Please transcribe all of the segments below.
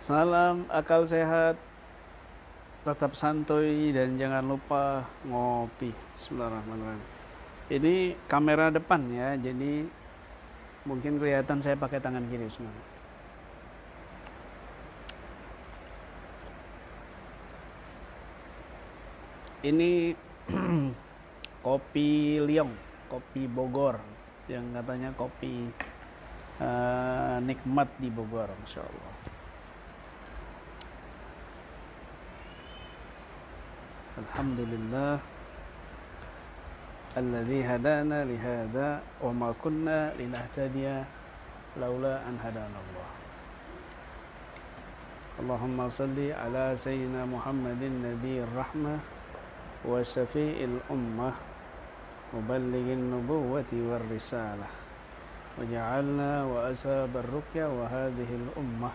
Salam akal sehat, tetap santuy dan jangan lupa ngopi. Bismillahirrahmanirrahim. Ini kamera depan ya, jadi mungkin kelihatan saya pakai tangan kiri. Bismillah. Ini kopi Liong, kopi Bogor, yang katanya kopi nikmat di Bogor, Masya Allah. Alhamdulillah alladzi hadana lihada wa ma kunna linahtadiya laula an hadana Allah. Allahumma salli ala sayyidina Muhammadin nabiyir rahmah wa syafi'il ummah muballighin nubuwwati war risalah waj'alna wa asabar ruqya wa hadhihi al ummah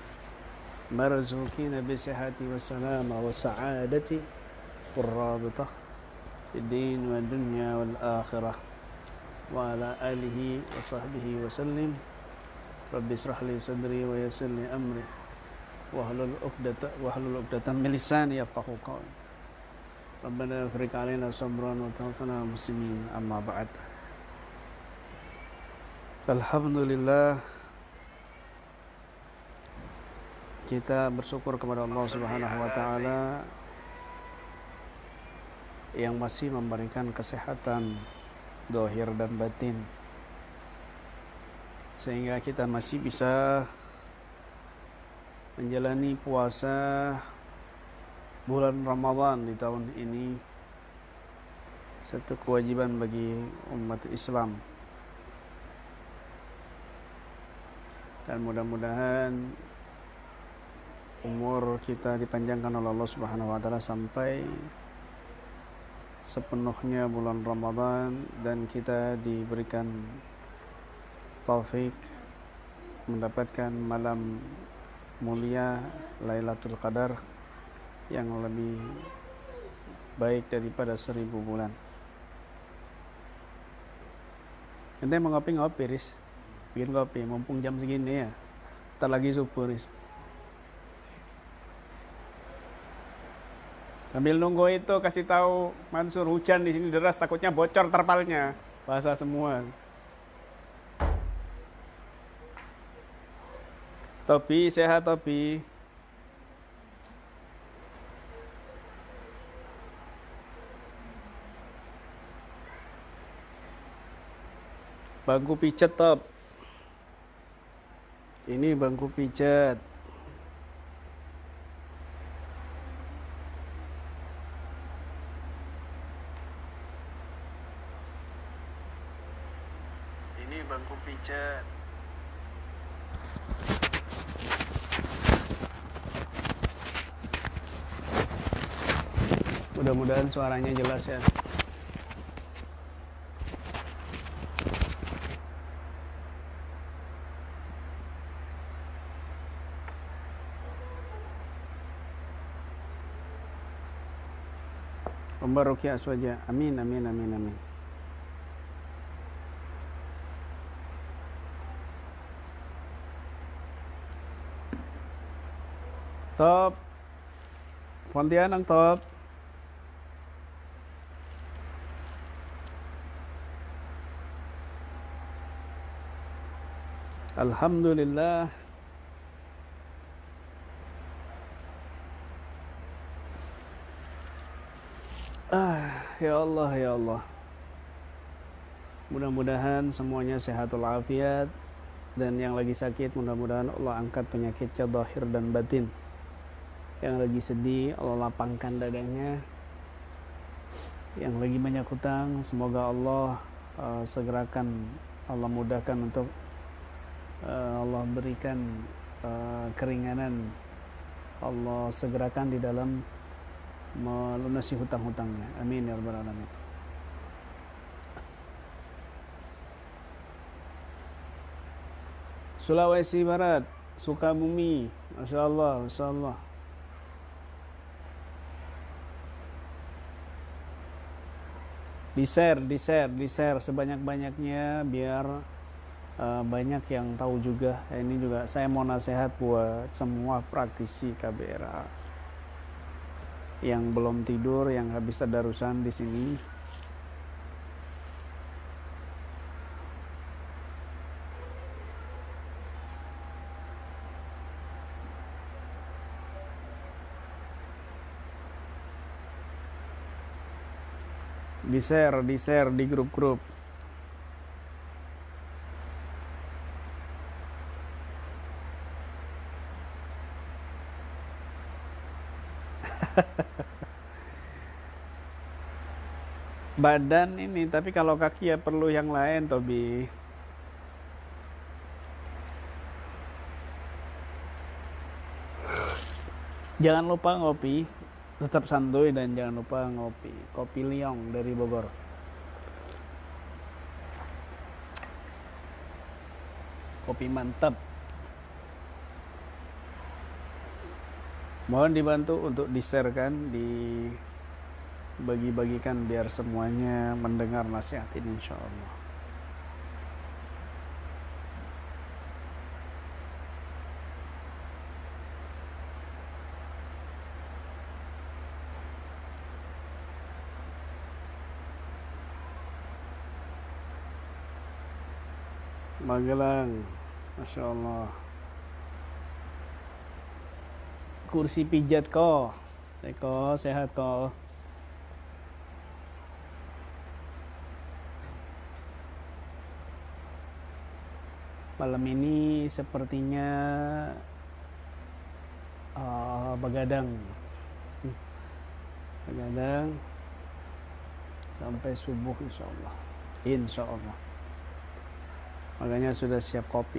marzuqina bi sihhati wa salama wa sa'adati والرابطة في الدين والدنيا والآخرة وعلى آله وصحبه وسلم رب اشرح لي صدري ويسر لي أمري واحلل عقدة من لساني يفقهوا قولي ربنا افرج علينا صبرا وتوفنا مسلمين أما بعد. Alhamdulillah, kita bersyukur kepada Allah Subhanahu wa taala yang masih memberikan kesehatan zahir dan batin, sehingga kita masih bisa menjalani puasa bulan Ramadan di tahun ini, satu kewajiban bagi umat Islam. Dan mudah-mudahan umur kita dipanjangkan oleh Allah Subhanahu wa taala sampai sepenuhnya bulan Ramadan, dan kita diberikan taufik mendapatkan malam mulia Lailatul Qadar yang lebih baik daripada 1000 bulan. Ente mau ngopi Riz? Bikin kopi, mumpung jam segini ya. Ntar lagi subuh Riz. Sambil nunggu itu kasih tahu Mansur, hujan di sini deras, takutnya bocor terpalnya, basah semua. Tobi sehat Tobi. Bangku pijat Top. Ini bangku pijat. Ini bangku pijat. Mudah-mudahan suaranya jelas ya. Umbaruki aswaja. Amin amin amin amin. Top. Pontianak Top. Alhamdulillah. Ya Allah ya Allah. Mudah-mudahan semuanya sehatul afiat, dan yang lagi sakit mudah-mudahan Allah angkat penyakitnya zahir dan batin. Yang lagi sedih Allah lapangkan dadanya. Yang lagi banyak hutang semoga Allah segerakan, Allah mudahkan untuk Allah berikan keringanan, Allah segerakan di dalam melunasi hutang-hutangnya. Amin ya rabbal alamin. Sulawesi Barat, Sukabumi, Masya Allah, Masya Allah. Di share sebanyak-banyaknya biar banyak yang tahu juga. Ini juga saya mau nasihat buat semua praktisi KBRA yang belum tidur, yang habis tadarusan di sini. Di-share di grup-grup. Badan ini, tapi kalau kaki ya perlu yang lain, Tobi. Jangan lupa ngopi, tetap santuy dan jangan lupa ngopi. Kopi Liong dari Bogor. Kopi mantap. Mohon dibantu untuk di-share kan, dibagi-bagikan biar semuanya mendengar nasihat ini insyaallah. Magelang, Masya Allah. Kursi pijat kok, Eko sehat kok. Malam ini sepertinya begadang sampai subuh insya Allah. Makanya sudah siap kopi.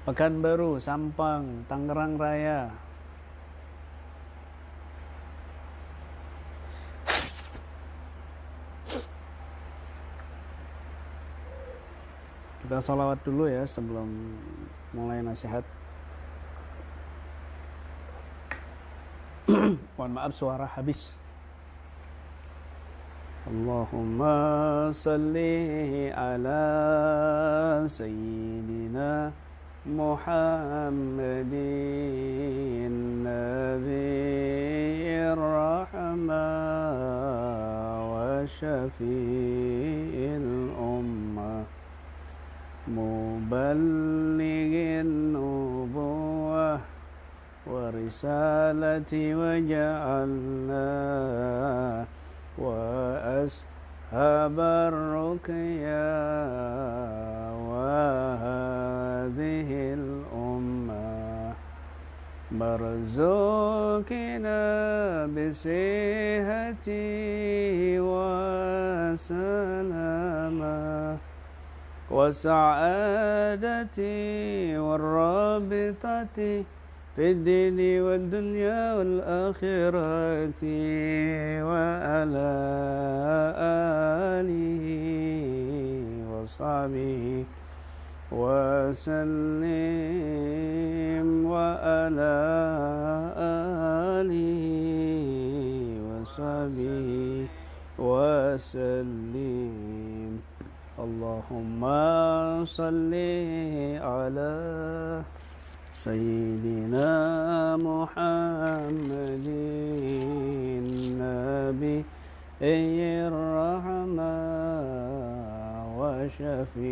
Pekanbaru, Sampang, Tangerang Raya. Kita sholawat dulu ya sebelum mulai nasihat. Mohon maaf suara habis. Allahumma salli ala sayyidina Muhammadin nabiyir rahmah wa syafi'il ummah muballighin nubuwah wa risalati wa ja'alna wa ashabar ruqya wa hadhil ummah marzukina bisihati wa salama wa sa'adati wa rabitati في الدين والدنيا والآخرة وعلى آله وصحبه وسلم وعلى آله وصحبه وسلم اللهم صل على سيدنا محمد النبي الرحمة وشفيع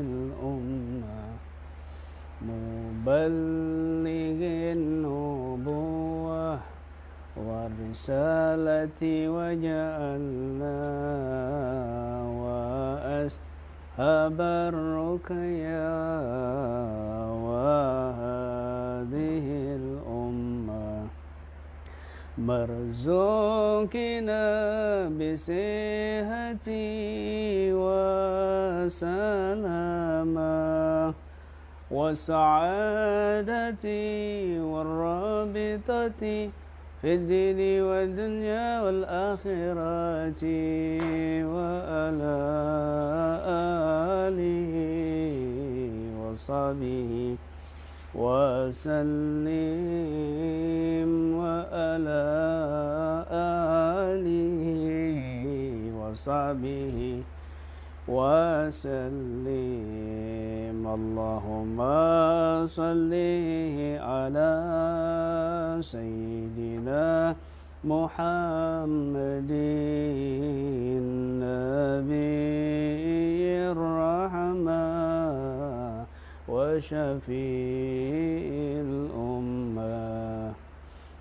الأمة مبلغ النبوة والرسالة وجعلنا وأصحاب الرقيا وهذه الأمة مرزوقنا بصحة وسلامة وسعادة والرابطة في الدين والدنيا والآخرة وعلى آله وصحبه وسلم وعلى آله وصحبه وسلم اللهم صل على سيدنا محمد نبي الرحمة وشفيع الأمة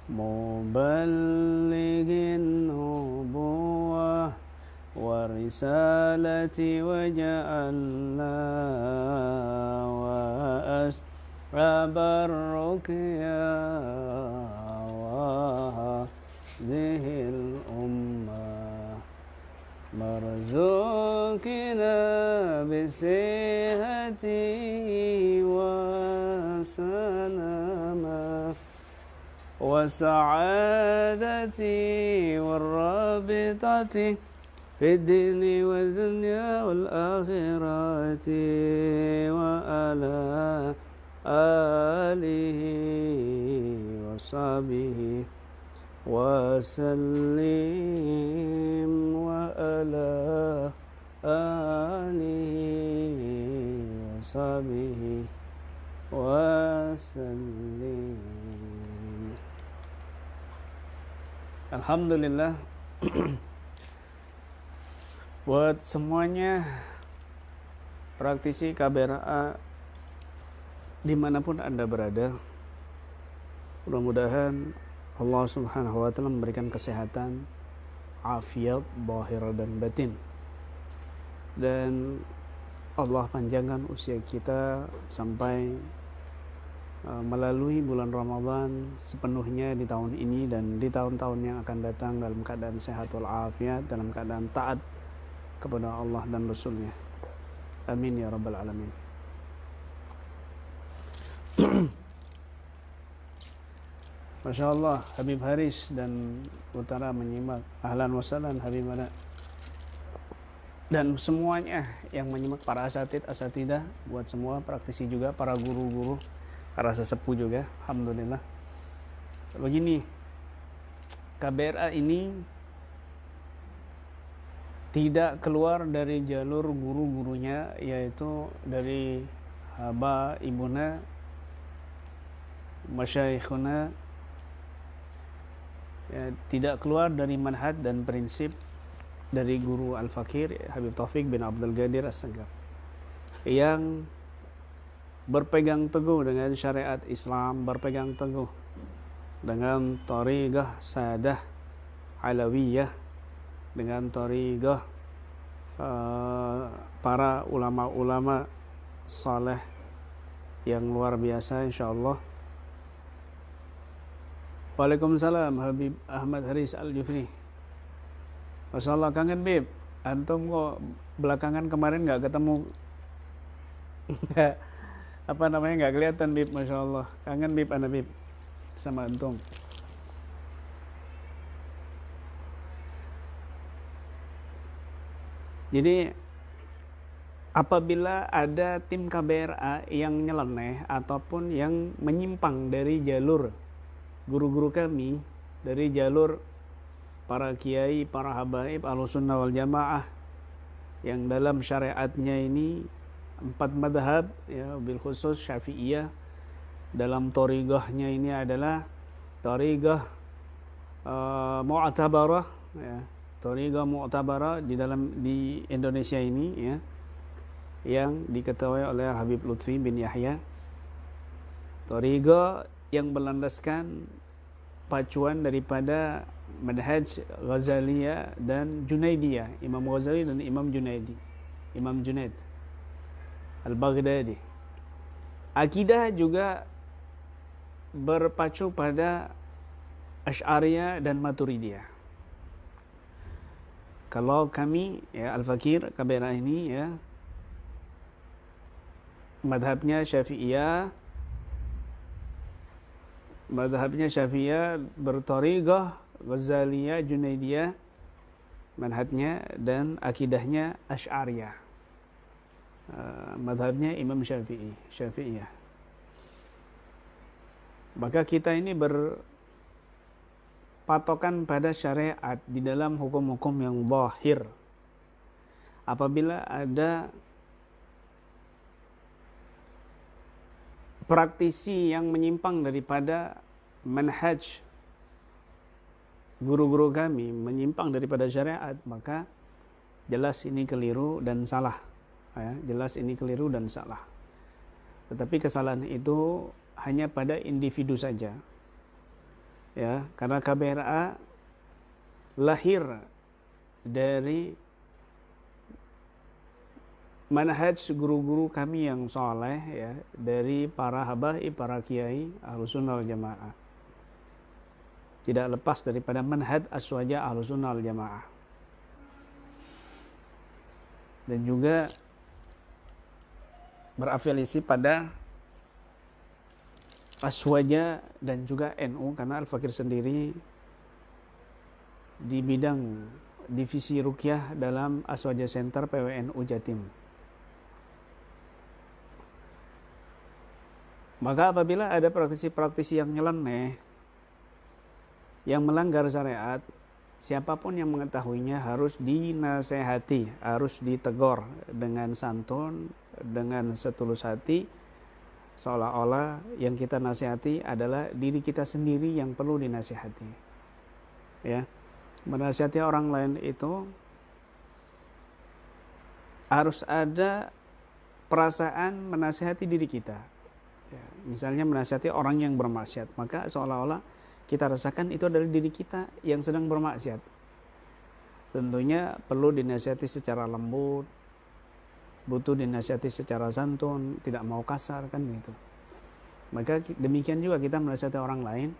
مبلغ النبوة والرسالة وجعلنا وأسرب الرقيا وهذه الأمة مرزوقنا بالصحة والسلامة والسعادة والرابطة في الدين والدنيا والآخرة وعلى آله وصحبه وسلم وعلى آله وصحبه وسلم. Alhamdulillah. Buat semuanya praktisi KBRA dimanapun Anda berada, mudah-mudahan Allah Subhanahu wa Ta'ala memberikan kesehatan, afiat zahir dan batin, dan Allah panjangkan usia kita sampai melalui bulan Ramadan sepenuhnya di tahun ini dan di tahun-tahun yang akan datang dalam keadaan sehat walafiat, dalam keadaan taat kepada Allah dan Rasulnya. Amin ya rabbal alamin. Masya Allah, Habib Haris dan Utara menyimak. Ahlan wa sahlan Habib Mana. Dan semuanya yang menyimak, para asatidah, buat semua praktisi juga, para guru-guru, para sesepuh juga, alhamdulillah. Begini, KBRA ini tidak keluar dari jalur guru-gurunya, yaitu dari haba ibuna masyaikhuna, ya, tidak keluar dari manhaj dan prinsip dari guru Al-Fakir Habib Taufik bin Abdul Qadir As-Sagaf yang berpegang teguh dengan syariat Islam, berpegang teguh dengan thariqah sadah alawiyah, dengan thariqah para ulama-ulama saleh yang luar biasa insyaallah. Waalaikumsalam Habib Ahmad Haris Al-Jufri. Masya Allah, kangen Bib. Antum kok belakangan kemarin gak ketemu. Apa namanya, nggak kelihatan Bib, Masya Allah. Kangen Bib, anak Bib sama antum. Jadi apabila ada tim KBRA yang nyeleneh ataupun yang menyimpang dari jalur guru-guru kami, dari jalur para kiai, para habaib Ahlussunnah wal Jamaah yang dalam syariatnya ini 4 madhab, ya, bil khusus Syafi'iyah, dalam thariqahnya ini adalah thariqah mu'tabarah, ya, thariqah mu'tabarah di Indonesia ini, ya, yang diketuai oleh Habib Lutfi bin Yahya, thariqah yang berlandaskan pacuan daripada manhaj Ghazaliyah dan Junaidiyah, Imam Ghazali dan Imam Junaid Al-Baghdadi. Akidah juga berpacu pada Asy'ariyah dan Maturidiyah. Kalau kami, ya, Al-Fakir KBRA ini, ya, madhabnya Syafi'iyah berthariqah Ghazaliyah, Junaidiyah manhajnya, dan akidahnya Asy'ariyah. Madhabnya Imam Syafi'iyah. Maka kita ini berpatokan pada syariat di dalam hukum-hukum yang zahir, apabila ada praktisi yang menyimpang daripada manhaj guru-guru kami, menyimpang daripada syariat, maka jelas ini keliru dan salah. Ya, jelas ini keliru dan salah. Tetapi kesalahan itu hanya pada individu saja. Ya, karena KBRA lahir dari manhaj guru-guru kami yang soleh, ya, dari para habaib, para kiai Ahlussunnah wal Jamaah. Tidak lepas daripada manhaj aswaja Ahlussunnah wal Jamaah. Dan juga berafiliasi pada aswaja dan juga NU, karena Al-Fakir sendiri di bidang divisi ruqyah dalam Aswaja Center PWNU Jatim. Maka apabila ada praktisi-praktisi yang nyeleneh, yang melanggar syariat, siapapun yang mengetahuinya harus dinasehati, harus ditegur dengan santun, dengan setulus hati, seolah-olah yang kita nasihati adalah diri kita sendiri yang perlu dinasihati. Ya, menasihati orang lain itu harus ada perasaan menasihati diri kita. Ya, misalnya menasihati orang yang bermaksiat, maka seolah-olah kita rasakan itu adalah diri kita yang sedang bermaksiat. Tentunya perlu dinasihati secara lembut, butuh dinasihati secara santun, tidak mau kasar, kan gitu. Maka demikian juga kita menasihati orang lain,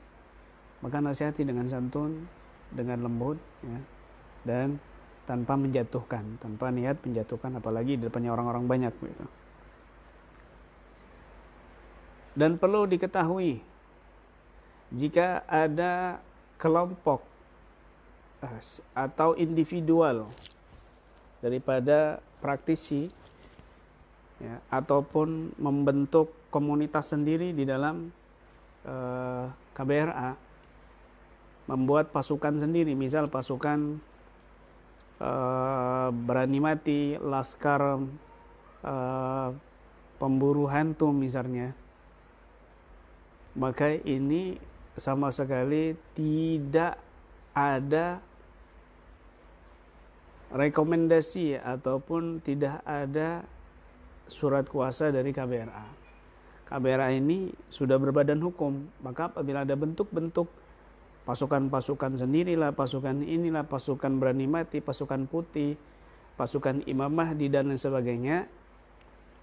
maka nasihati dengan santun, dengan lembut, ya, dan tanpa menjatuhkan, tanpa niat menjatuhkan, apalagi di depannya orang-orang banyak, gitu. Dan perlu diketahui, jika ada kelompok atau individual daripada praktisi, ya, ataupun membentuk komunitas sendiri di dalam KBRA, membuat pasukan sendiri, misal pasukan Berani Mati, Laskar Pemburu Hantu misalnya, maka ini sama sekali tidak ada rekomendasi ataupun tidak ada surat kuasa dari KBRA. KBRA ini sudah berbadan hukum, maka apabila ada bentuk-bentuk pasukan-pasukan sendirilah, pasukan inilah, pasukan Berani Mati, pasukan Putih, pasukan Imam Mahdi dan lain sebagainya,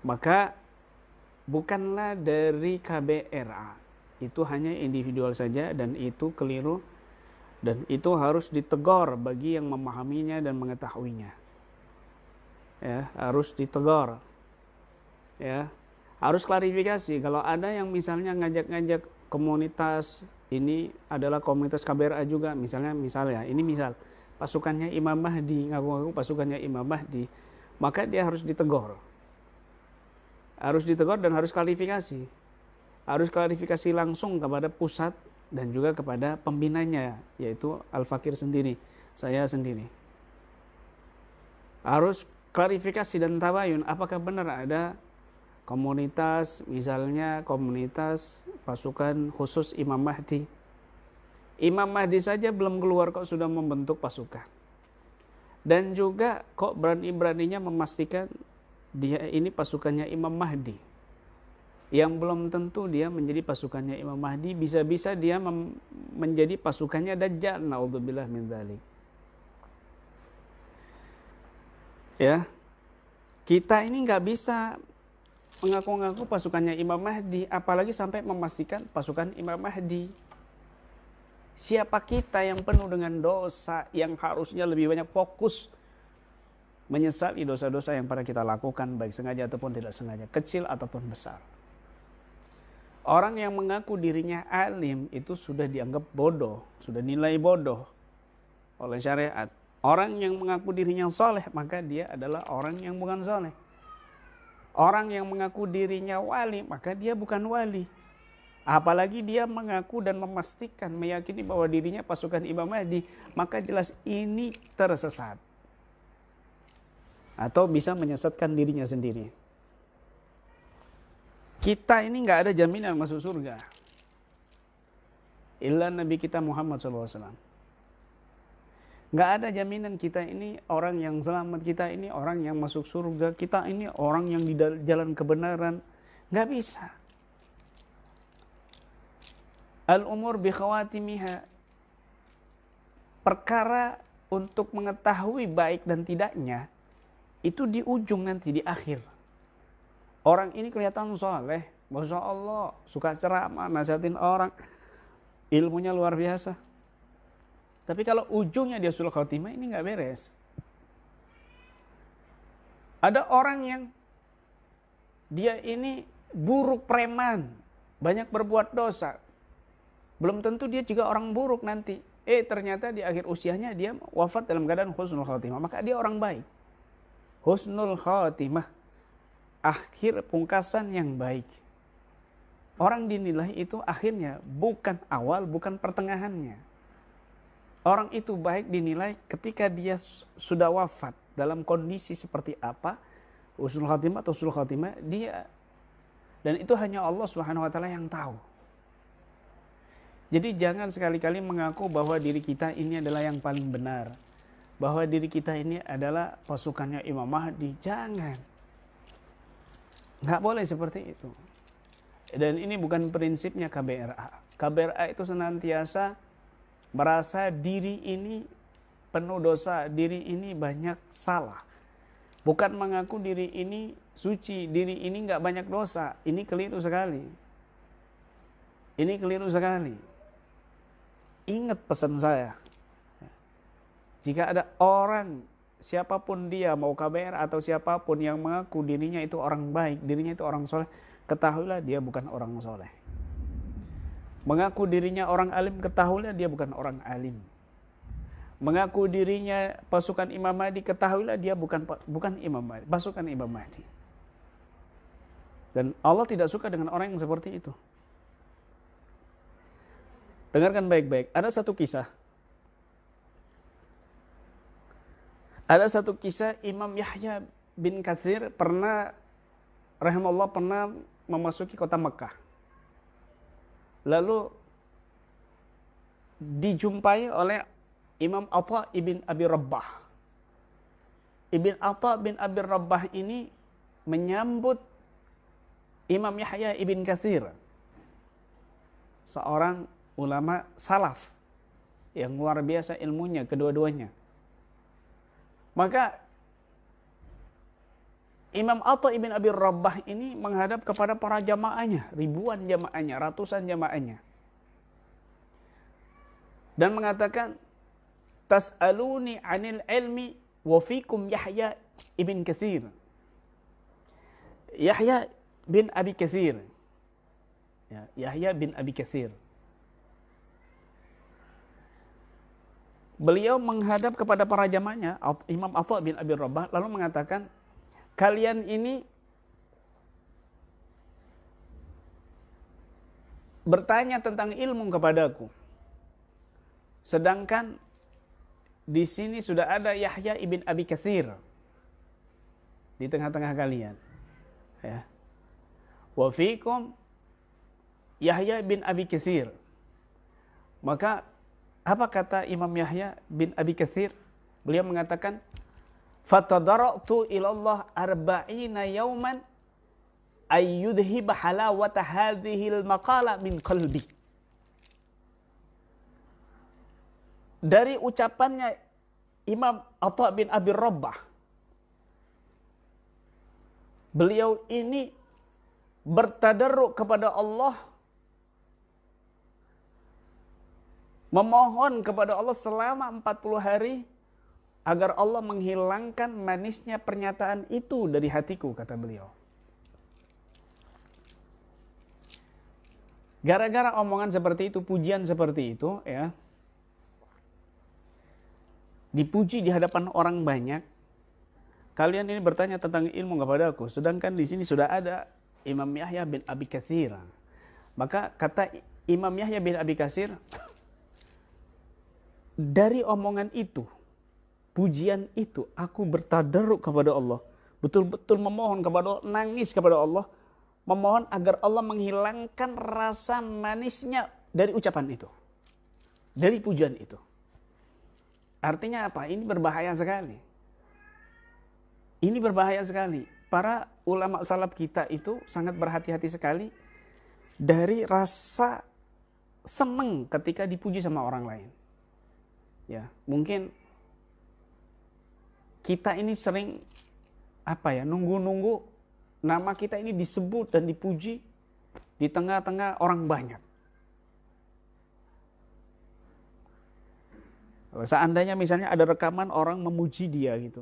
maka bukanlah dari KBRA. Itu hanya individual saja dan itu keliru dan itu harus ditegur bagi yang memahaminya dan mengetahuinya. Ya, harus ditegur. Ya, harus klarifikasi. Kalau ada yang misalnya ngajak-ngajak komunitas, ini adalah komunitas KBRA juga, misalnya ini misal pasukannya Imam Mahdi, ngaku-ngaku pasukannya Imam Mahdi, maka dia harus ditegur. Harus ditegur dan harus klarifikasi. Harus klarifikasi langsung kepada pusat dan juga kepada pembinanya, yaitu Al-Fakir sendiri, saya sendiri. Harus klarifikasi dan tabayun, apakah benar ada komunitas, misalnya komunitas pasukan khusus Imam Mahdi. Imam Mahdi saja belum keluar kok sudah membentuk pasukan. Dan juga kok berani-beraninya memastikan dia ini pasukannya Imam Mahdi. Yang belum tentu dia menjadi pasukannya Imam Mahdi, bisa-bisa dia menjadi pasukannya Dajjal, naudzubillah min dzalik. Ya. Kita ini nggak bisa mengaku-ngaku pasukannya Imam Mahdi, apalagi sampai memastikan pasukan Imam Mahdi. Siapa kita yang penuh dengan dosa, yang harusnya lebih banyak fokus menyesali dosa-dosa yang pernah kita lakukan, baik sengaja ataupun tidak sengaja, kecil ataupun besar. Orang yang mengaku dirinya alim itu sudah dianggap bodoh, sudah nilai bodoh oleh syariat. Orang yang mengaku dirinya soleh, maka dia adalah orang yang bukan soleh. Orang yang mengaku dirinya wali, maka dia bukan wali. Apalagi dia mengaku dan memastikan, meyakini bahwa dirinya pasukan Imam Mahdi, maka jelas ini tersesat. atau bisa menyesatkan dirinya sendiri. Kita ini nggak ada jaminan masuk surga. Illa Nabi kita Muhammad SAW. Nggak ada jaminan kita ini orang yang selamat, kita ini orang yang masuk surga, kita ini orang yang di jalan kebenaran. Nggak bisa. Al-umur bi khawatimiha. Perkara untuk mengetahui baik dan tidaknya, itu di ujung nanti, di akhir. Orang ini kelihatan soleh, Masya Allah, suka ceramah, nasihatin orang, ilmunya luar biasa. Tapi kalau ujungnya dia sul khotimah, ini nggak beres. Ada orang yang dia ini buruk preman, banyak berbuat dosa. Belum tentu dia juga orang buruk nanti. Ternyata di akhir usianya dia wafat dalam keadaan husnul khotimah. Maka dia orang baik. Husnul khotimah. Akhir pungkasan yang baik. Orang dinilai itu akhirnya, bukan awal, bukan pertengahannya. Orang itu baik dinilai ketika dia sudah wafat. Dalam kondisi seperti apa, husnul khotimah atau sul khotimah, dia. Dan itu hanya Allah Subhanahu wa Ta'ala yang tahu. Jadi jangan sekali-kali mengaku bahwa diri kita ini adalah yang paling benar. Bahwa diri kita ini adalah pasukannya Imam Mahdi. Jangan. Nggak boleh seperti itu. Dan ini bukan prinsipnya KBRA. KBRA itu senantiasa merasa diri ini penuh dosa, diri ini banyak salah. Bukan mengaku diri ini suci, diri ini nggak banyak dosa. Ini keliru sekali. Ini keliru sekali. Ingat pesan saya. Jika ada orang, siapapun dia, mau KBR atau siapapun yang mengaku dirinya itu orang baik, dirinya itu orang soleh, ketahuilah dia bukan orang soleh. Mengaku dirinya orang alim, ketahuilah dia bukan orang alim. Mengaku dirinya pasukan Imam Mahdi, ketahuilah dia bukan Imam Mahdi, pasukan Imam Mahdi. Dan Allah tidak suka dengan orang yang seperti itu. Dengarkan baik-baik. Ada satu kisah. Ada satu kisah Imam Yahya bin Katsir rahimahullah pernah memasuki kota Mekah. Lalu dijumpai oleh Imam Atha ibn Abi Rabbah. Ibn Atha bin Abi Rabbah ini menyambut Imam Yahya ibn Katsir, seorang ulama salaf yang luar biasa ilmunya kedua-duanya. Maka Imam Atha ibn Abi Rabbah ini menghadap kepada para jamaahnya, ribuan jamaahnya, ratusan jamaahnya, dan mengatakan, tas'aluni 'anil ilmi wa fikum Yahya ibn Katsir. Yahya bin Abi Katsir. Yahya bin Abi Katsir. Beliau menghadap kepada para jamaahnya, Imam Atha bin Abi Rabbah, lalu mengatakan, kalian ini bertanya tentang ilmu kepadaku. Sedangkan di sini sudah ada Yahya ibn Abi Katsir di tengah-tengah kalian. Ya. Wa fikum Yahya bin Abi Katsir. Maka apa kata Imam Yahya bin Abi Katsir? Beliau mengatakan, fatadara'tu ilallah arba'ina yawman ayyudhib halawata hadhil maqala min qalbi. Dari ucapannya Imam Atha bin Abi Rabbah, beliau ini bertadarruk kepada Allah, memohon kepada Allah selama 40 hari agar Allah menghilangkan manisnya pernyataan itu dari hatiku, kata beliau. Gara-gara omongan seperti itu, pujian seperti itu, ya, dipuji di hadapan orang banyak, kalian ini bertanya tentang ilmu kepadaku, sedangkan di sini sudah ada Imam Yahya bin Abi Katsir. Maka kata Imam Yahya bin Abi Katsir, dari omongan itu pujian itu aku bertadarruk kepada Allah, betul-betul memohon kepada Allah, nangis kepada Allah, memohon agar Allah menghilangkan rasa manisnya dari ucapan itu, dari pujian itu. Artinya apa? Ini berbahaya sekali. Ini berbahaya sekali. Para ulama salaf kita itu sangat berhati-hati sekali dari rasa senang ketika dipuji sama orang lain. Ya, mungkin kita ini sering nunggu-nunggu nama kita ini disebut dan dipuji di tengah-tengah orang banyak. Seandainya misalnya ada rekaman orang memuji dia gitu,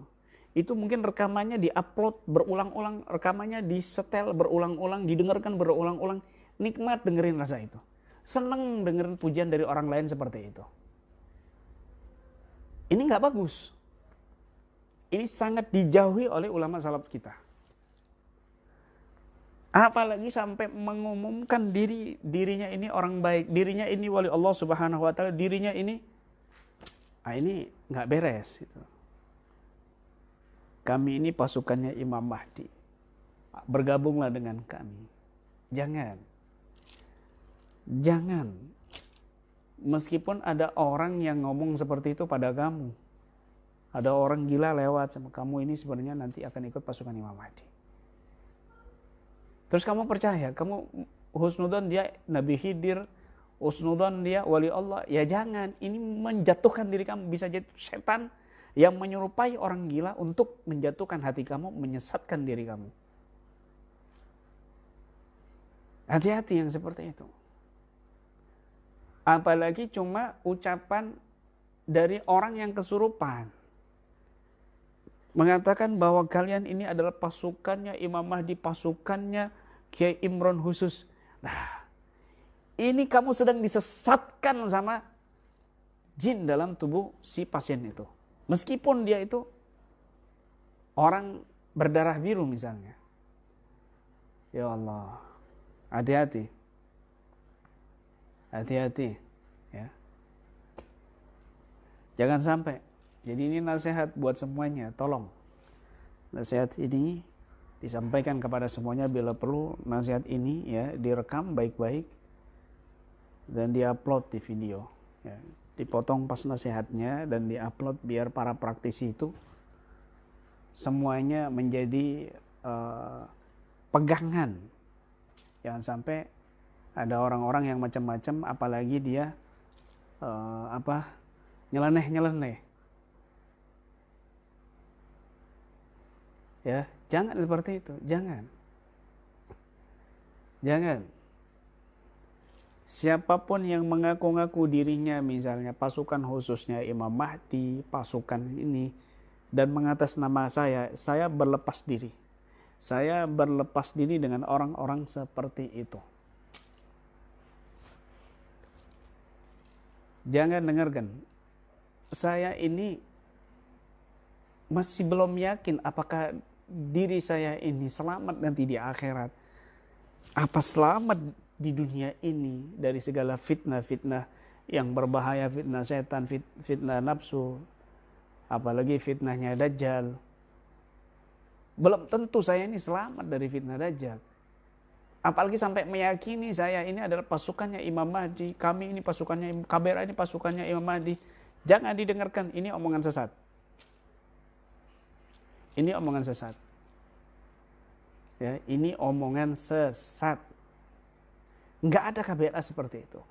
itu mungkin rekamannya diupload berulang-ulang, rekamannya disetel berulang-ulang, didengarkan berulang-ulang, nikmat dengerin rasa itu, seneng dengerin pujian dari orang lain seperti itu. Ini nggak bagus. Ini sangat dijauhi oleh ulama salaf kita. Apalagi sampai mengumumkan dirinya ini orang baik, dirinya ini wali Allah Subhanahu wa taala, dirinya ini nggak beres gitu. Kami ini pasukannya Imam Mahdi, bergabunglah dengan kami. Jangan. Meskipun ada orang yang ngomong seperti itu pada kamu, ada orang gila lewat sama kamu, ini sebenarnya nanti akan ikut pasukan Imam Mahdi. Terus kamu percaya, kamu husnudzon dia Nabi Khidir, husnudzon dia wali Allah, ya jangan. Ini menjatuhkan diri kamu, bisa jadi setan yang menyerupai orang gila untuk menjatuhkan hati kamu, menyesatkan diri kamu. Hati-hati yang seperti itu. Apalagi cuma ucapan dari orang yang kesurupan, mengatakan bahwa kalian ini adalah pasukannya Imam Mahdi, pasukannya Kiai Imron khusus. Nah, ini kamu sedang disesatkan sama jin dalam tubuh si pasien itu. Meskipun dia itu orang berdarah biru misalnya. Ya Allah, hati-hati. Hati-hati ya. Jangan sampai. Jadi ini nasihat buat semuanya, tolong. Nasihat ini disampaikan kepada semuanya, bila perlu nasihat ini ya direkam baik-baik dan diupload di video ya. Dipotong pas nasihatnya dan diupload biar para praktisi itu semuanya menjadi pegangan. Jangan sampai ada orang-orang yang macam-macam, apalagi dia nyeleneh. Ya, jangan seperti itu, jangan. Siapapun yang mengaku-ngaku dirinya misalnya pasukan khususnya Imam Mahdi, pasukan ini, dan mengatas nama saya berlepas diri. Saya berlepas diri dengan orang-orang seperti itu. Jangan dengarkan. Saya ini masih belum yakin apakah diri saya ini selamat nanti di akhirat. Apa selamat di dunia ini dari segala fitnah-fitnah yang berbahaya, fitnah setan, fitnah nafsu, apalagi fitnahnya Dajjal. Belum tentu saya ini selamat dari fitnah Dajjal. Apalagi sampai meyakini saya ini adalah pasukannya Imam Mahdi, kami ini pasukannya, KBRI ini pasukannya Imam Mahdi. Jangan didengarkan, ini omongan sesat. Ini omongan sesat. Ya, ini omongan sesat. Enggak ada KBRI seperti itu.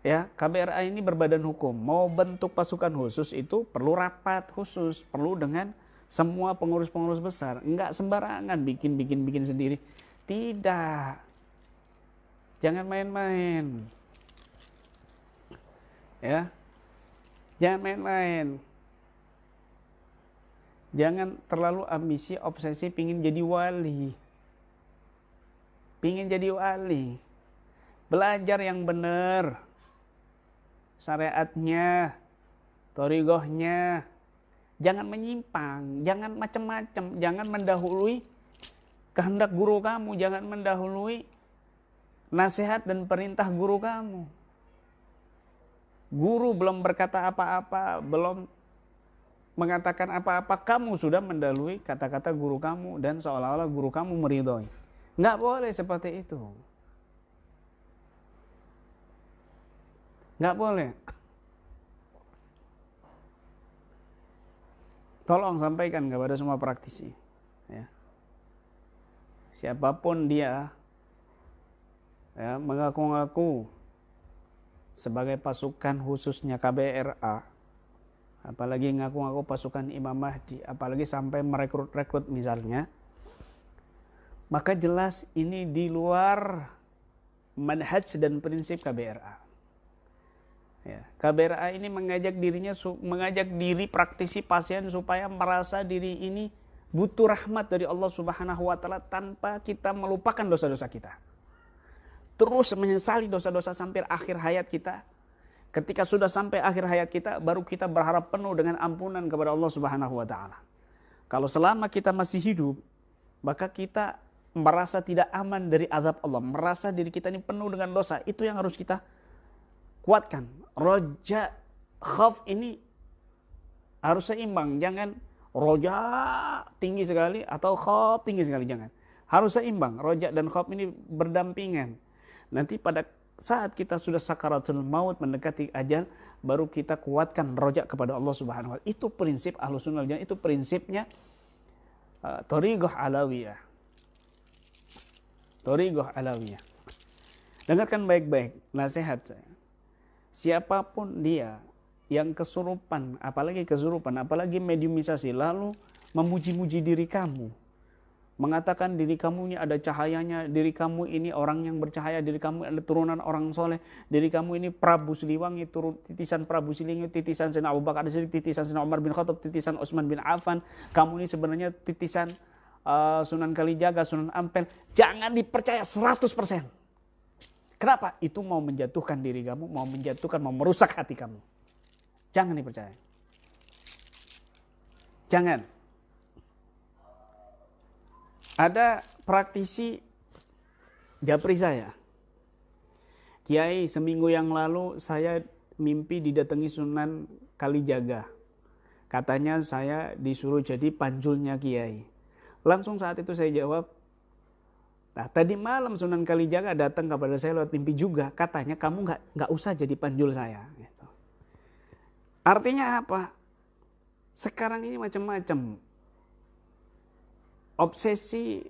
Ya, KBRI ini berbadan hukum. Mau bentuk pasukan khusus itu perlu rapat khusus, perlu dengan semua pengurus-pengurus besar. Enggak sembarangan bikin sendiri. Tidak. Jangan main-main. Ya. Jangan main-main. Jangan terlalu ambisi, obsesi pingin jadi wali. Pingin jadi wali. Belajar yang benar. Syariatnya, thariqahnya. Jangan menyimpang, jangan macam-macam, jangan mendahului kehendak guru kamu, jangan mendahului nasihat dan perintah guru kamu. Guru belum berkata apa-apa, belum mengatakan apa-apa, kamu sudah mendahului kata-kata guru kamu dan seolah-olah guru kamu meridhoi. Nggak boleh seperti itu. Nggak boleh. Tolong sampaikan kepada semua praktisi. Ya. Siapapun dia, ya, mengaku-ngaku sebagai pasukan khususnya KBRA, apalagi ngaku-ngaku pasukan Imam Mahdi, apalagi sampai merekrut-rekrut misalnya, maka jelas ini di luar manhaj dan prinsip KBRA. Ya, KBRA ini mengajak diri praktisi pasien supaya merasa diri ini butuh rahmat dari Allah Subhanahu wa taala tanpa kita melupakan dosa-dosa kita. Terus menyesali dosa-dosa sampai akhir hayat kita. Ketika sudah sampai akhir hayat kita, baru kita berharap penuh dengan ampunan kepada Allah Subhanahu wa taala. Kalau selama kita masih hidup, maka kita merasa tidak aman dari azab Allah, merasa diri kita ini penuh dengan dosa. Itu yang harus kita kuatkan. Roja, khauf ini harus seimbang. Jangan roja tinggi sekali atau khauf tinggi sekali. Jangan. Harus seimbang. Roja dan khauf ini berdampingan. Nanti pada saat kita sudah sakaratul maut mendekati ajal, baru kita kuatkan roja kepada Allah Subhanahu wa taala. Itu prinsip Ahlus Sunnah wal Jamaah. Itu prinsipnya thariqah alawiyah. Thariqah alawiyah. Dengarkan baik-baik nasihat saya. Siapapun dia yang kesurupan, apalagi mediumisasi, lalu memuji-muji diri kamu, mengatakan diri kamu ini ada cahayanya, diri kamu ini orang yang bercahaya, diri kamu ada turunan orang soleh, diri kamu ini Prabu Siliwangi, titisan Prabu Siliwangi, titisan Sayyidina Abu Bakar As-Siddiq, titisan Sayyidina Umar bin Khattab, titisan Utsman bin Affan, kamu ini sebenarnya titisan Sunan Kalijaga, Sunan Ampel. Jangan dipercaya 100%. Kenapa? Itu mau menjatuhkan diri kamu, mau merusak hati kamu. Jangan dipercaya. Jangan. Ada praktisi japri saya. Kiai, seminggu yang lalu saya mimpi didatangi Sunan Kalijaga. Katanya saya disuruh jadi panjulnya Kiai. Langsung saat itu saya jawab, nah, tadi malam Sunan Kalijaga datang kepada saya lewat mimpi juga. Katanya kamu nggak usah jadi panjul saya. Gitu. Artinya apa? Sekarang ini macam-macam. Obsesi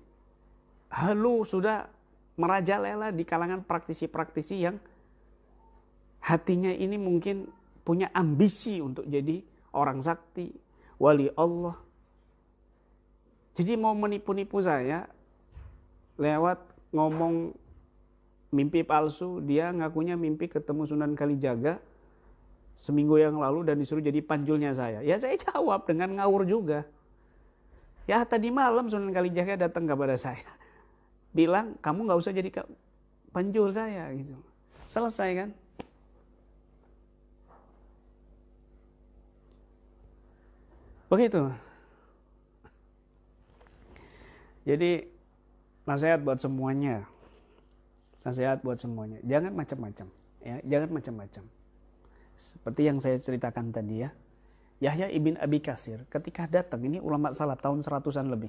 halu sudah merajalela di kalangan praktisi-praktisi yang hatinya ini mungkin punya ambisi untuk jadi orang sakti, wali Allah. Jadi mau menipu-nipu saya lewat ngomong mimpi palsu. Dia ngakunya mimpi ketemu Sunan Kalijaga seminggu yang lalu dan disuruh jadi panjulnya saya. Ya saya jawab dengan ngawur juga. Ya tadi malam Sunan Kalijaga datang kepada saya, bilang kamu nggak usah jadi panjul saya gitu. Selesai kan? Begitu. Jadi nasihat buat semuanya. Nasihat buat semuanya. Jangan macam-macam, ya, jangan macam-macam. Seperti yang saya ceritakan tadi ya. Yahya ibn Abi Katsir ketika datang, ini ulama salaf tahun 100-an lebih.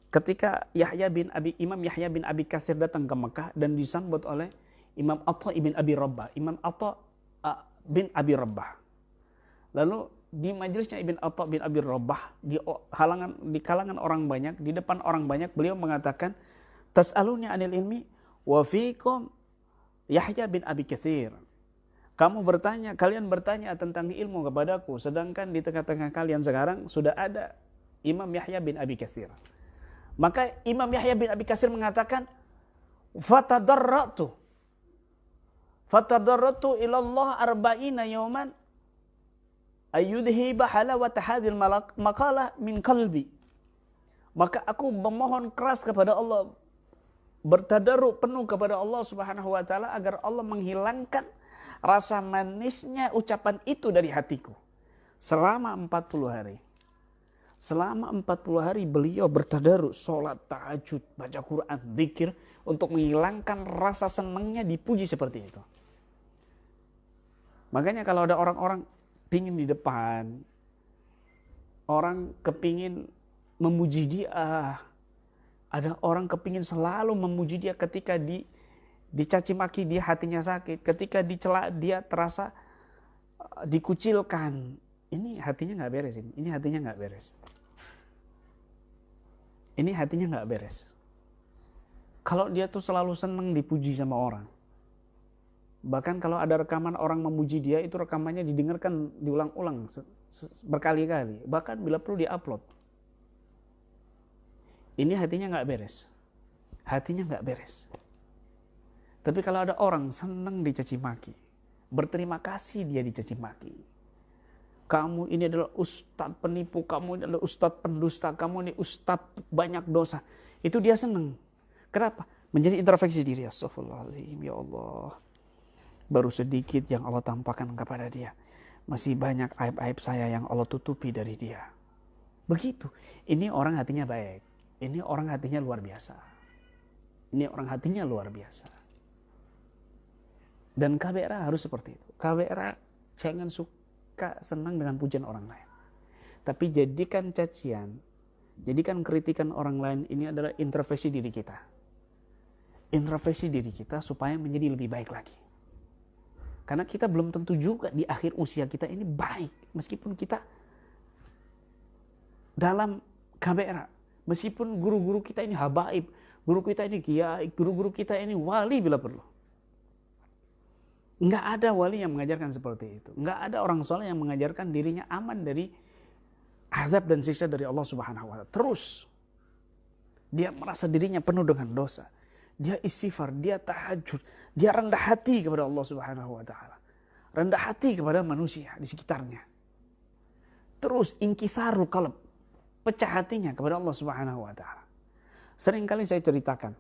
Ketika Imam Yahya bin Abi Katsir datang ke Mekah dan disambut oleh Imam Atha ibn Abi Rabbah. Imam Atha bin Abi Rabbah. Lalu di majelisnya Ibn Atha bin Abi Rabbah, di kalangan orang banyak, di depan orang banyak, beliau mengatakan, tas'aluni anil ilmi wa fiikum Yahya bin Abi Katsir. Kalian bertanya tentang ilmu kepadaku, sedangkan di tengah-tengah kalian sekarang sudah ada Imam Yahya bin Abi Katsir. Maka Imam Yahya bin Abi Katsir mengatakan, fatadarratu ilallah arba'ina yawman ayyudhiba halawat hadhil maqalah min qalbi. Maka aku memohon keras kepada Allah, bertadarruk penuh kepada Allah Subhanahu wa taala agar Allah menghilangkan rasa manisnya ucapan itu dari hatiku. Selama 40 hari. Selama 40 hari beliau bertadarruk, sholat, tahajud, baca Quran, zikir untuk menghilangkan rasa senangnya dipuji seperti itu. Makanya kalau ada orang-orang pingin di depan, orang kepingin memuji dia, ada orang kepingin selalu memuji dia, ketika dicaci maki dia hatinya sakit, ketika dicela dia terasa dikucilkan, ini hatinya nggak beres, ini hatinya nggak beres, ini hatinya nggak beres. Kalau dia tuh selalu seneng dipuji sama orang, bahkan kalau ada rekaman orang memuji dia, itu rekamannya didengarkan diulang-ulang berkali-kali, bahkan bila perlu diupload, ini hatinya nggak beres, hatinya nggak beres. Tapi kalau ada orang seneng dicaci maki, berterima kasih dia dicaci maki, kamu ini adalah ustadz penipu, kamu ini adalah ustadz pendusta, kamu ini ustadz banyak dosa, itu dia seneng. Kenapa? Menjadi introspeksi diri. Astagfirullahaladzim, ya Allah, baru sedikit yang Allah tampakkan kepada dia, masih banyak aib-aib saya yang Allah tutupi dari dia. Begitu. Ini orang hatinya baik, ini orang hatinya luar biasa, ini orang hatinya luar biasa. Dan KBRA harus seperti itu. KBRA jangan suka senang dengan pujian orang lain, tapi jadikan cacian, jadikan kritikan orang lain ini adalah introspeksi diri kita. Introspeksi diri kita supaya menjadi lebih baik lagi. Karena kita belum tentu juga di akhir usia kita ini baik. Meskipun kita dalam KBRA, meskipun guru-guru kita ini habaib, guru kita ini kiai, guru-guru kita ini wali bila perlu. Enggak ada wali yang mengajarkan seperti itu. Enggak ada orang soleh yang mengajarkan dirinya aman dari azab dan siksa dari Allah Subhanahu wa Ta'ala. Terus dia merasa dirinya penuh dengan dosa, dia istighfar, dia tahajud, dia rendah hati kepada Allah Subhanahu wa Ta'ala, rendah hati kepada manusia di sekitarnya. Terus inkisarul qalb, pecah hatinya kepada Allah Subhanahu wa Ta'ala. Seringkali saya ceritakan,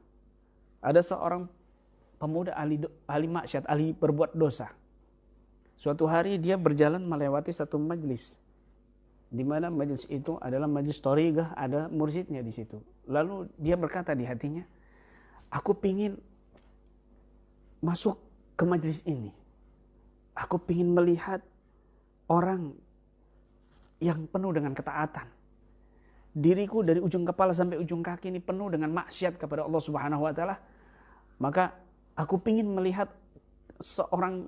ada seorang pemuda ahli maksiat, ahli berbuat dosa. Suatu hari dia berjalan melewati satu majlis, di mana majlis itu adalah majlis thariqah, ada mursyidnya di situ. Lalu dia berkata di hatinya, aku pingin masuk ke majlis ini. Aku pingin melihat orang yang penuh dengan ketaatan. Diriku dari ujung kepala sampai ujung kaki ini penuh dengan maksiat kepada Allah Subhanahu wa Ta'ala. Maka aku pingin melihat seorang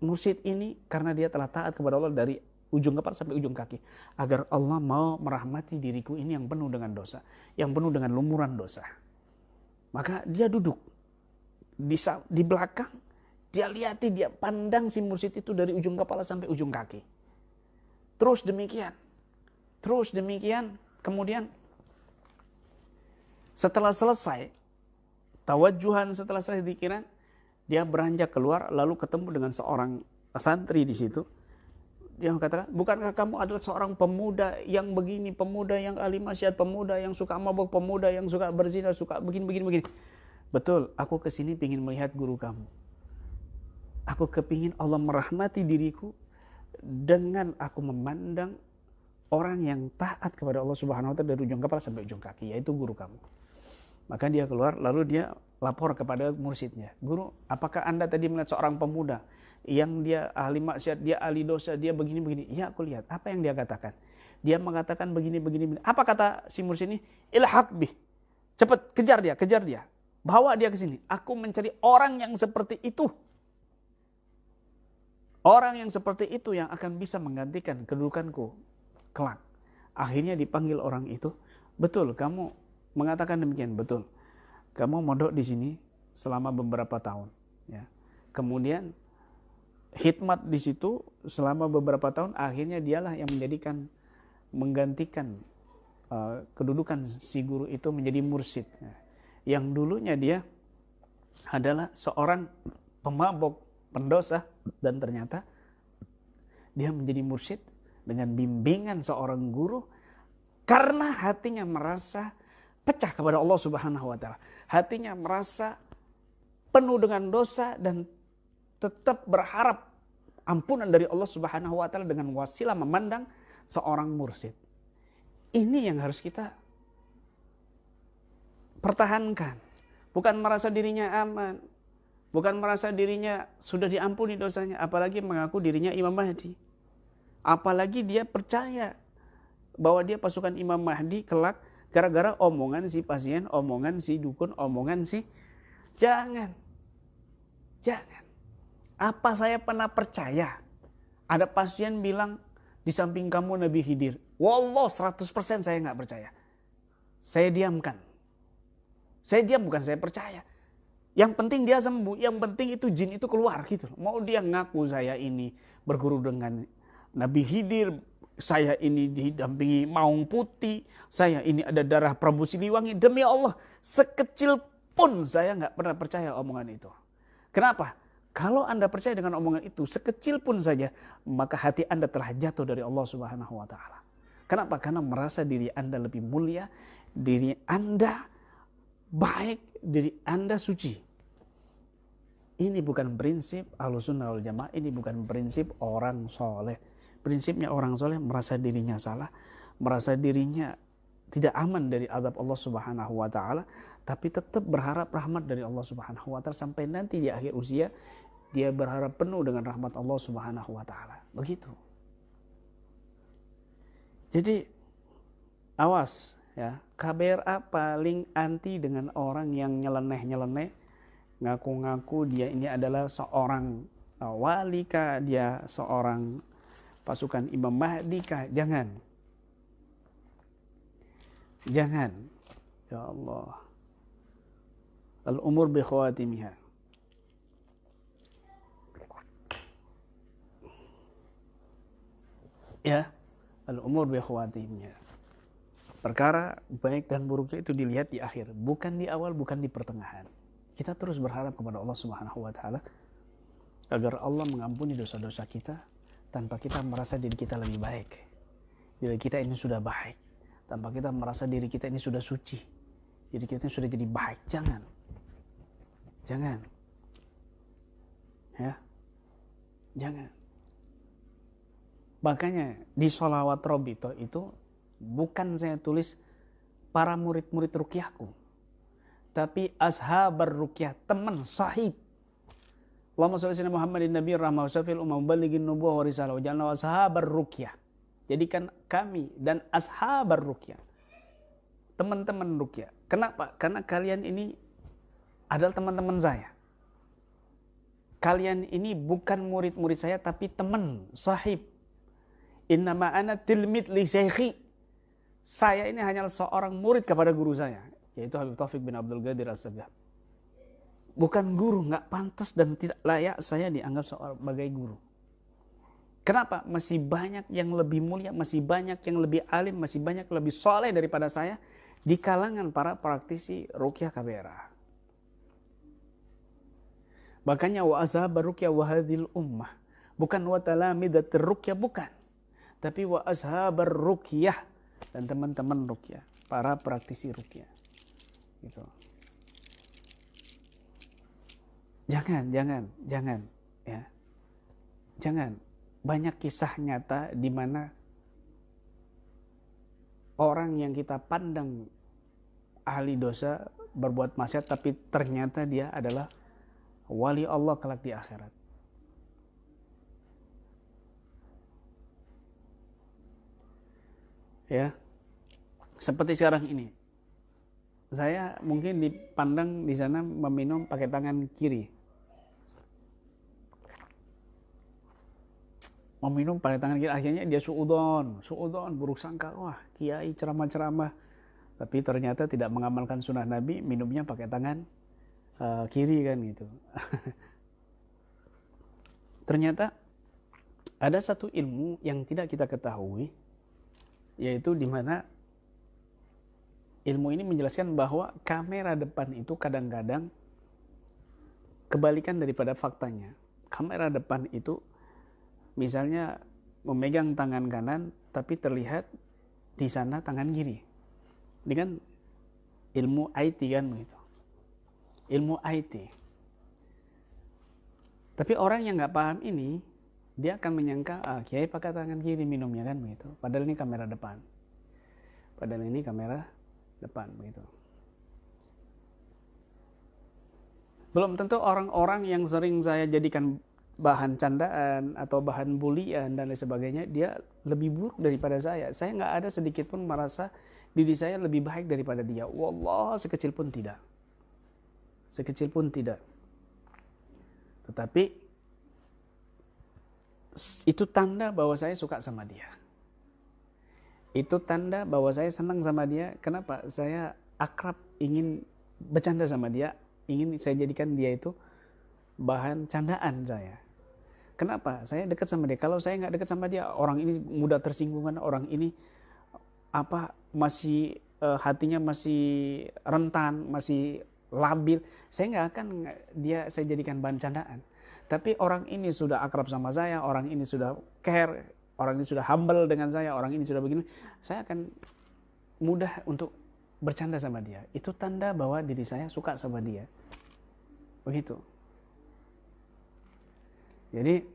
mursyid ini karena dia telah taat kepada Allah dari ujung kepala sampai ujung kaki, agar Allah mau merahmati diriku ini yang penuh dengan dosa, yang penuh dengan lumuran dosa. Maka dia duduk di belakang, dia lihati, dia pandang si mursyid itu dari ujung kepala sampai ujung kaki. Terus demikian, kemudian setelah selesai tawajjuhan, setelah selesai zikiran, dia beranjak keluar lalu ketemu dengan seorang santri di situ. Dia katakan, bukankah kamu adalah seorang pemuda yang begini, pemuda yang ahli maksiat, pemuda yang suka mabuk, pemuda yang suka berzina, suka begini. Betul, aku kesini ingin melihat guru kamu. Aku kepingin Allah merahmati diriku dengan aku memandang orang yang taat kepada Allah Subhanahu wa Ta'ala dari ujung kepala sampai ujung kaki, yaitu guru kamu. Maka dia keluar, lalu dia lapor kepada mursyidnya, guru, apakah anda tadi melihat seorang pemuda yang dia ahli maksiat, dia ahli dosa, dia begini. Ya, aku lihat. Apa yang dia katakan? Dia mengatakan begini. Apa kata si mursyid ini? Ilhaq bih. Cepat kejar dia. Bawa dia ke sini. Aku mencari orang yang seperti itu. Orang yang seperti itu yang akan bisa menggantikan kedudukanku kelak. Akhirnya dipanggil orang itu. Betul, kamu mengatakan demikian, betul. Kamu mondok di sini selama beberapa tahun, ya. Kemudian khidmat di situ selama beberapa tahun, akhirnya dialah yang menggantikan kedudukan si guru itu menjadi mursyid. Yang dulunya dia adalah seorang pemabok, pendosa, dan ternyata dia menjadi mursyid dengan bimbingan seorang guru karena hatinya merasa pecah kepada Allah Subhanahu wa Ta'ala. Hatinya merasa penuh dengan dosa dan tetap berharap ampunan dari Allah Subhanahu wa Ta'ala dengan wasilah memandang seorang mursyid. Ini yang harus kita pertahankan. Bukan merasa dirinya aman, bukan merasa dirinya sudah diampuni dosanya, apalagi mengaku dirinya Imam Mahdi. Apalagi dia percaya bahwa dia pasukan Imam Mahdi kelak gara-gara omongan si pasien, omongan si dukun, omongan si... Jangan. Apa saya pernah percaya ada pasien bilang di samping kamu Nabi Khidir? Wallah 100% saya nggak percaya. Saya diamkan. Saya diam, bukan saya percaya. Yang penting dia sembuh, yang penting itu jin itu keluar gitu. Mau dia ngaku saya ini berguru dengan Nabi Khidir, saya ini didampingi Maung Putih, saya ini ada darah Prabu Siliwangi. Demi Allah, sekecil pun saya nggak pernah percaya omongan itu. Kenapa? Kalau Anda percaya dengan omongan itu, sekecil pun saja, maka hati Anda telah jatuh dari Allah Subhanahu wa Ta'ala. Kenapa? Karena merasa diri Anda lebih mulia, diri Anda baik, diri Anda suci. Ini bukan prinsip Ahlussunnah wal Jamaah, ini bukan prinsip orang soleh. Prinsipnya orang soleh merasa dirinya salah, merasa dirinya tidak aman dari azab Allah Subhanahu wa Ta'ala, tapi tetap berharap rahmat dari Allah Subhanahu wa Ta'ala sampai nanti di akhir usia dia berharap penuh dengan rahmat Allah Subhanahu wa Ta'ala. Begitu. Jadi awas ya, KBRA paling anti dengan orang yang nyeleneh-nyeleneh, ngaku-ngaku dia ini adalah seorang wali kah, dia seorang pasukan Imam Mahdi kah. Jangan. Ya Allah. Al-umur bi khawatimiha. Ya, al-umur bi khawatimiha. Perkara baik dan buruknya itu dilihat di akhir, bukan di awal, bukan di pertengahan. Kita terus berharap kepada Allah Subhanahu wa Ta'ala agar Allah mengampuni dosa-dosa kita tanpa kita merasa diri kita lebih baik. Diri kita ini sudah baik, tanpa kita merasa diri kita ini sudah suci. Diri kita ini sudah jadi baik. Jangan. Ya. Jangan. Makanya di sholawat Robito itu bukan saya tulis para murid-murid ruqyahku, tapi ashabar ruqyah, teman, sahib. Allahumma sholli ala Muhammadin nabiyyi rahmah wa syafil umma muballighin nubuwwah wa risalah wa ja'alna ashabar ruqyah. Jadikan kami dan ashabar ruqyah, teman-teman ruqyah. Kenapa? Karena kalian ini adalah teman-teman saya. Kalian ini bukan murid-murid saya tapi teman, sahib. Innama ana tilmid li syaikhi. Saya ini hanyalah seorang murid kepada guru saya, yaitu Habib Taufik bin Abdul Qadir As-Sagaf. Bukan guru, nggak pantas dan tidak layak saya dianggap sebagai guru. Kenapa? Masih banyak yang lebih mulia, masih banyak yang lebih alim, masih banyak yang lebih soleh daripada saya di kalangan para praktisi ruqyah KBRA. Makanya wa ashabar ruqyah wa hadhil ummah, bukan wa talamidatir ruqyah, bukan, tapi wa ashabar ruqyah, dan teman-teman ruqyah, para praktisi ruqyah. Gitu. Jangan ya. Jangan. Banyak kisah nyata di mana orang yang kita pandang ahli dosa, berbuat maksiat, tapi ternyata dia adalah wali Allah kelak di akhirat. Ya. Seperti sekarang ini. Saya mungkin dipandang di sana meminum pakai tangan kiri. Meminum pakai tangan kiri, akhirnya dia suudon, buruk sangka, wah kiai ceramah-ceramah, tapi ternyata tidak mengamalkan sunnah Nabi, minumnya pakai tangan kiri kan gitu. Ternyata ada satu ilmu yang tidak kita ketahui, yaitu di mana ilmu ini menjelaskan bahwa kamera depan itu kadang-kadang kebalikan daripada faktanya. Kamera depan itu misalnya memegang tangan kanan tapi terlihat di sana tangan kiri. Ini kan ilmu IT kan begitu. Ilmu IT. Tapi orang yang nggak paham ini, dia akan menyangka, kiai pakai tangan kiri minumnya kan begitu. Padahal ini kamera depan. Padahal ini kamera depan begitu. Belum tentu orang-orang yang sering saya jadikan bahan candaan atau bahan bulian dan lain sebagainya, dia lebih buruk daripada saya. Saya nggak ada sedikit pun merasa diri saya lebih baik daripada dia. Wallah, sekecil pun tidak. Sekecil pun tidak. Tetapi itu tanda bahwa saya suka sama dia. Itu tanda bahwa saya senang sama dia. Kenapa? Saya akrab, ingin bercanda sama dia, ingin saya jadikan dia itu bahan candaan saya. Kenapa? Saya dekat sama dia. Kalau saya nggak dekat sama dia, orang ini mudah tersinggungan, orang ini masih hatinya masih rentan, masih labil. Saya nggak akan saya jadikan bahan candaan. Tapi orang ini sudah akrab sama saya, orang ini sudah care, orang ini sudah humble dengan saya, orang ini sudah begini, saya akan mudah untuk bercanda sama dia. Itu tanda bahwa diri saya suka sama dia. Begitu. Jadi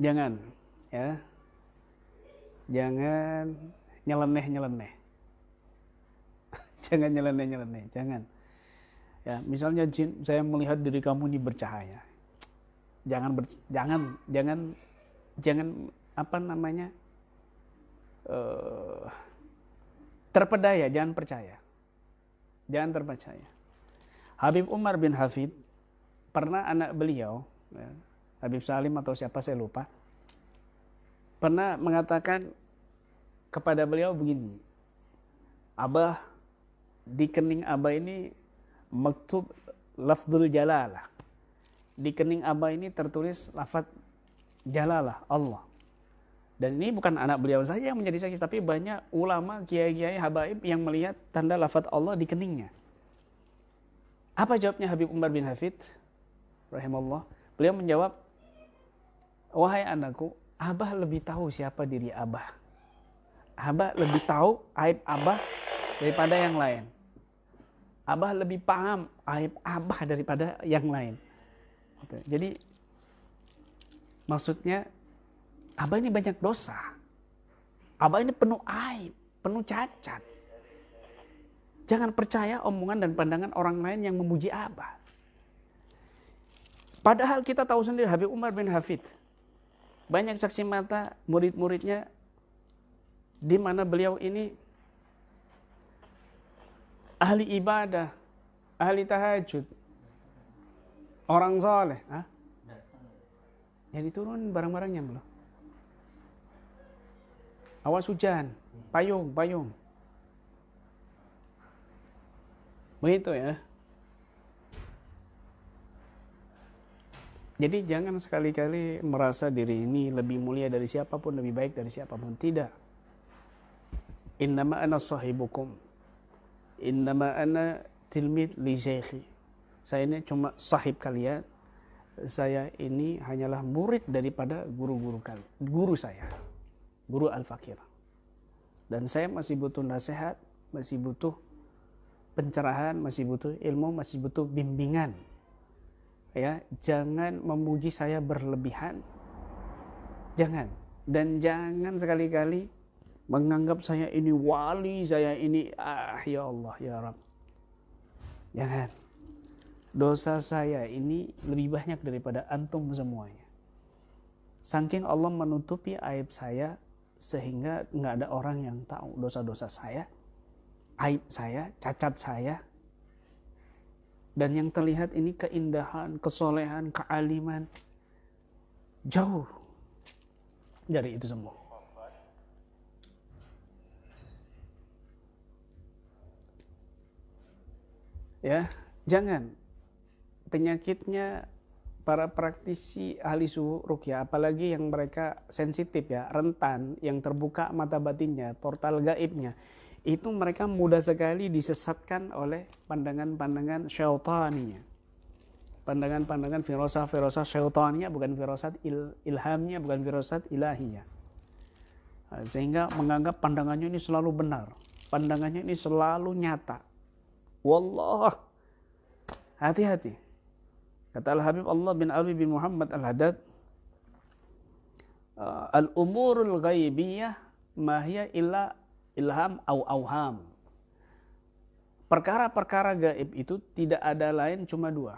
jangan nyeleneh. Jangan nyeleneh, jangan. Ya, misalnya jin, saya melihat diri kamu ini bercahaya. Jangan terpedaya, jangan percaya. Jangan terpercaya. Habib Umar bin Hafid, pernah anak beliau, Habib Salim atau siapa saya lupa, pernah mengatakan kepada beliau begini, Abah, di kening Abah ini maktub lafzul jalalah. Di kening Abah ini tertulis lafaz jalalah, Allah. Dan ini bukan anak beliau saja yang menjadi saksi, tapi banyak ulama, kiai-kiai, habaib yang melihat tanda lafaz Allah di keningnya. Apa jawabnya Habib Umar bin Hafid rahimahullah? Beliau menjawab, wahai anakku, Abah lebih tahu siapa diri Abah. Abah lebih tahu aib Abah daripada yang lain. Abah lebih paham aib Abah daripada yang lain. Jadi maksudnya Abah ini banyak dosa. Abah ini penuh aib, penuh cacat. Jangan percaya omongan dan pandangan orang lain yang memuji Abah. Padahal kita tahu sendiri Habib Umar bin Hafid, banyak saksi mata murid-muridnya di mana beliau ini ahli ibadah, ahli tahajud, orang soleh. Jadi turun barang-barangnya belum. Awas hujan, payung. Begitu ya. Jadi jangan sekali-kali merasa diri ini lebih mulia dari siapapun, lebih baik dari siapapun. Tidak. Innama ana sahibukum. Innama ana tilmid li syaikhi. Saya ini cuma sahib kalian. Saya ini hanyalah murid daripada guru saya. Guru Al-Fakir. Dan saya masih butuh nasihat, masih butuh pencerahan, masih butuh ilmu, masih butuh bimbingan. Ya, jangan memuji saya berlebihan. Jangan. Dan jangan sekali-kali menganggap saya ini wali, saya ini ya Allah, ya Rabb. Jangan. Dosa saya ini lebih banyak daripada antum semuanya. Saking Allah menutupi aib saya sehingga nggak ada orang yang tahu dosa-dosa saya, aib saya, cacat saya. Dan yang terlihat ini keindahan, kesolehan, kealiman. Jauh dari itu semua. Ya, jangan. Penyakitnya para praktisi ahli ruqyah, apalagi yang mereka sensitif ya, rentan, yang terbuka mata batinnya, portal gaibnya, itu mereka mudah sekali disesatkan oleh pandangan-pandangan syaitaninya. Pandangan-pandangan firasat syaitaninya, bukan firasat ilhamnya, bukan firasat ilahiyah. Sehingga menganggap pandangannya ini selalu benar, pandangannya ini selalu nyata. Wallah, hati-hati. Kata Al-Habib Allah bin Ali bin Muhammad Al-Haddad, al-umurul ghaibiyah ma hiya illa ilham au auham. perkara-perkara gaib itu tidak ada lain cuma dua.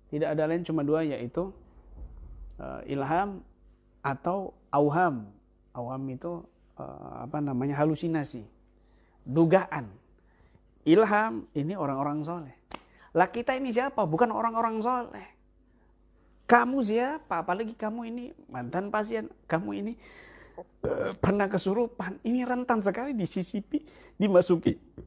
Tidak ada lain cuma dua, yaitu ilham atau auham. Auham itu halusinasi, dugaan. Ilham ini orang-orang soleh. Lah kita ini siapa? Bukan orang-orang soleh. Kamu siapa? Apalagi kamu ini mantan pasien. Kamu ini pernah kesurupan. Ini rentan sekali disisipi, dimasuki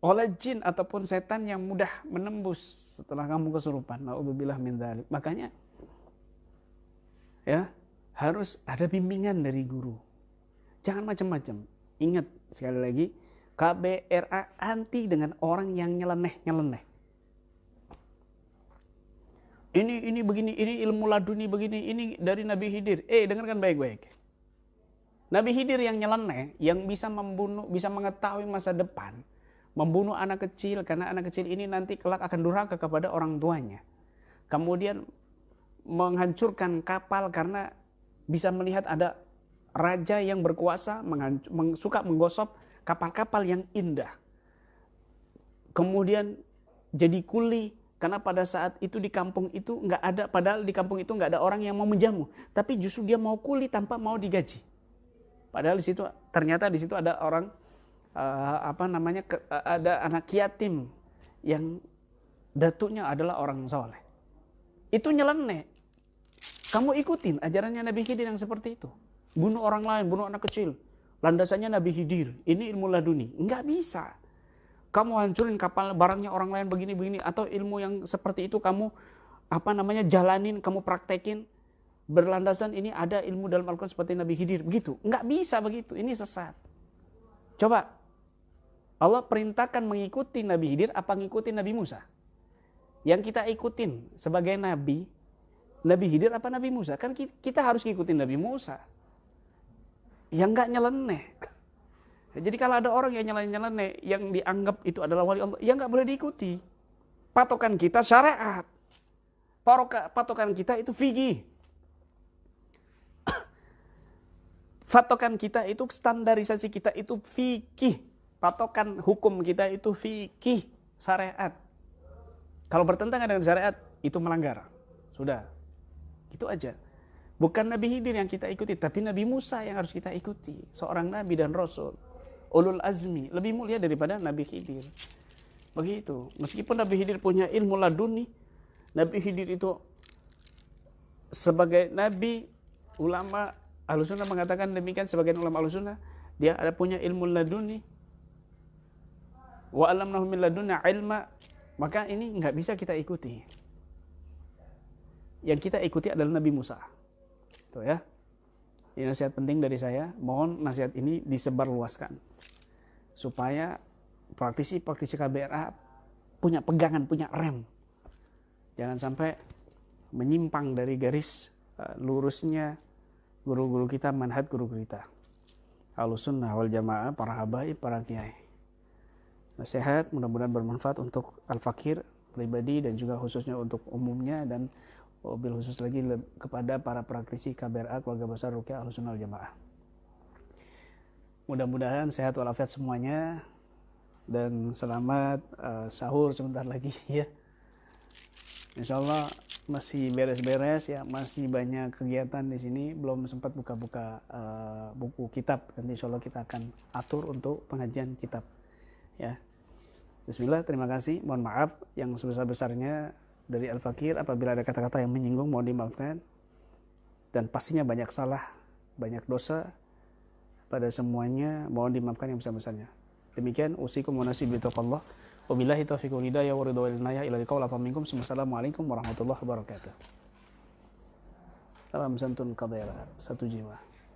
oleh jin ataupun setan yang mudah menembus setelah kamu kesurupan. Na'udzubillah min dzalik. Makanya ya harus ada bimbingan dari guru. Jangan macam-macam. Ingat sekali lagi, KBRA anti dengan orang yang nyeleneh-nyeleneh. Ini begini, ini ilmu laduni begini, ini dari Nabi Khidir. Dengarkan baik-baik. Nabi Khidir yang nyeleneh, yang bisa membunuh, bisa mengetahui masa depan, membunuh anak kecil, karena anak kecil ini nanti kelak akan durhaka kepada orang tuanya. Kemudian menghancurkan kapal karena bisa melihat ada raja yang berkuasa suka menggosok kapal-kapal yang indah. Kemudian jadi kuli karena pada saat itu di kampung itu nggak ada, padahal di kampung itu nggak ada orang yang mau menjamu, tapi justru dia mau kuli tanpa mau digaji. Padahal di situ ternyata di situ ada orang ada anak yatim yang datuknya adalah orang soleh. Itu nyeleneh. Kamu ikutin ajarannya Nabi Khidir yang seperti itu. Bunuh orang lain, bunuh anak kecil. Landasannya Nabi Khidir. Ini ilmu laduni. Enggak bisa. Kamu hancurin kapal barangnya orang lain begini-begini. Atau ilmu yang seperti itu kamu jalanin, kamu praktekin. Berlandasan ini ada ilmu dalam Al-Quran seperti Nabi Khidir. Begitu. Enggak bisa begitu. Ini sesat. Coba. Allah perintahkan mengikuti Nabi Khidir apa ngikutin Nabi Musa? Yang kita ikutin sebagai Nabi Khidir apa Nabi Musa? Kan kita harus ngikutin Nabi Musa. Yang enggak nyeleneh. Jadi kalau ada orang yang nyeleneh, yang dianggap itu adalah wali Allah, ya enggak boleh diikuti. Patokan kita syariat. Patokan kita itu fikih. Patokan kita itu standarisasi kita itu fikih. Patokan hukum kita itu fikih, syariat. Kalau bertentangan dengan syariat, itu melanggar. Sudah. Itu aja. Bukan Nabi Khidir yang kita ikuti, tapi Nabi Musa yang harus kita ikuti. Seorang Nabi dan Rasul. Ulul azmi. Lebih mulia daripada Nabi Khidir. Begitu. Meskipun Nabi Khidir punya ilmu laduni, Nabi Khidir itu sebagai Nabi, ulama Ahlussunnah mengatakan demikian, sebagian ulama Ahlussunnah, dia ada punya ilmu laduni. Wa alamnahu min ladunna ilma. Maka ini nggak bisa kita ikuti. Yang kita ikuti adalah Nabi Musa. Tuh ya. Ini nasihat penting dari saya. Mohon nasihat ini disebarluaskan. Supaya praktisi-praktisi KBRA punya pegangan, punya rem. Jangan sampai menyimpang dari garis lurusnya guru-guru kita, manhaj guru kita. Ahlussunnah wal Jamaah, para habaib, para kiai. Nasihat mudah-mudahan bermanfaat untuk al-fakir pribadi dan juga khususnya untuk umumnya, dan wabil khusus lagi kepada para praktisi KBRA keluarga besar Ruqyah Ahlussunnah wal Jamaah. Mudah-mudahan sehat walafiat semuanya dan selamat sahur sebentar lagi ya. Insyaallah masih beres-beres ya, masih banyak kegiatan di sini, belum sempat buka-buka buku kitab. Nanti insyaallah kita akan atur untuk pengajian kitab ya. Bismillah, terima kasih. Mohon maaf yang sebesar-besarnya dari Al-Fakir. Apabila ada kata-kata yang menyinggung, mohon dimaafkan. Dan pastinya banyak salah, banyak dosa pada semuanya, mohon dimaafkan yang besar-besarnya. Demikian, usikum wa nasibi bitaqallah. Wabillahi taufiq wal hidayah wa ridha wal inayah ila liqa wa minkum. Wassalamualaikum warahmatullahi wabarakatuh. Salam santun KBRA, satu jiwa.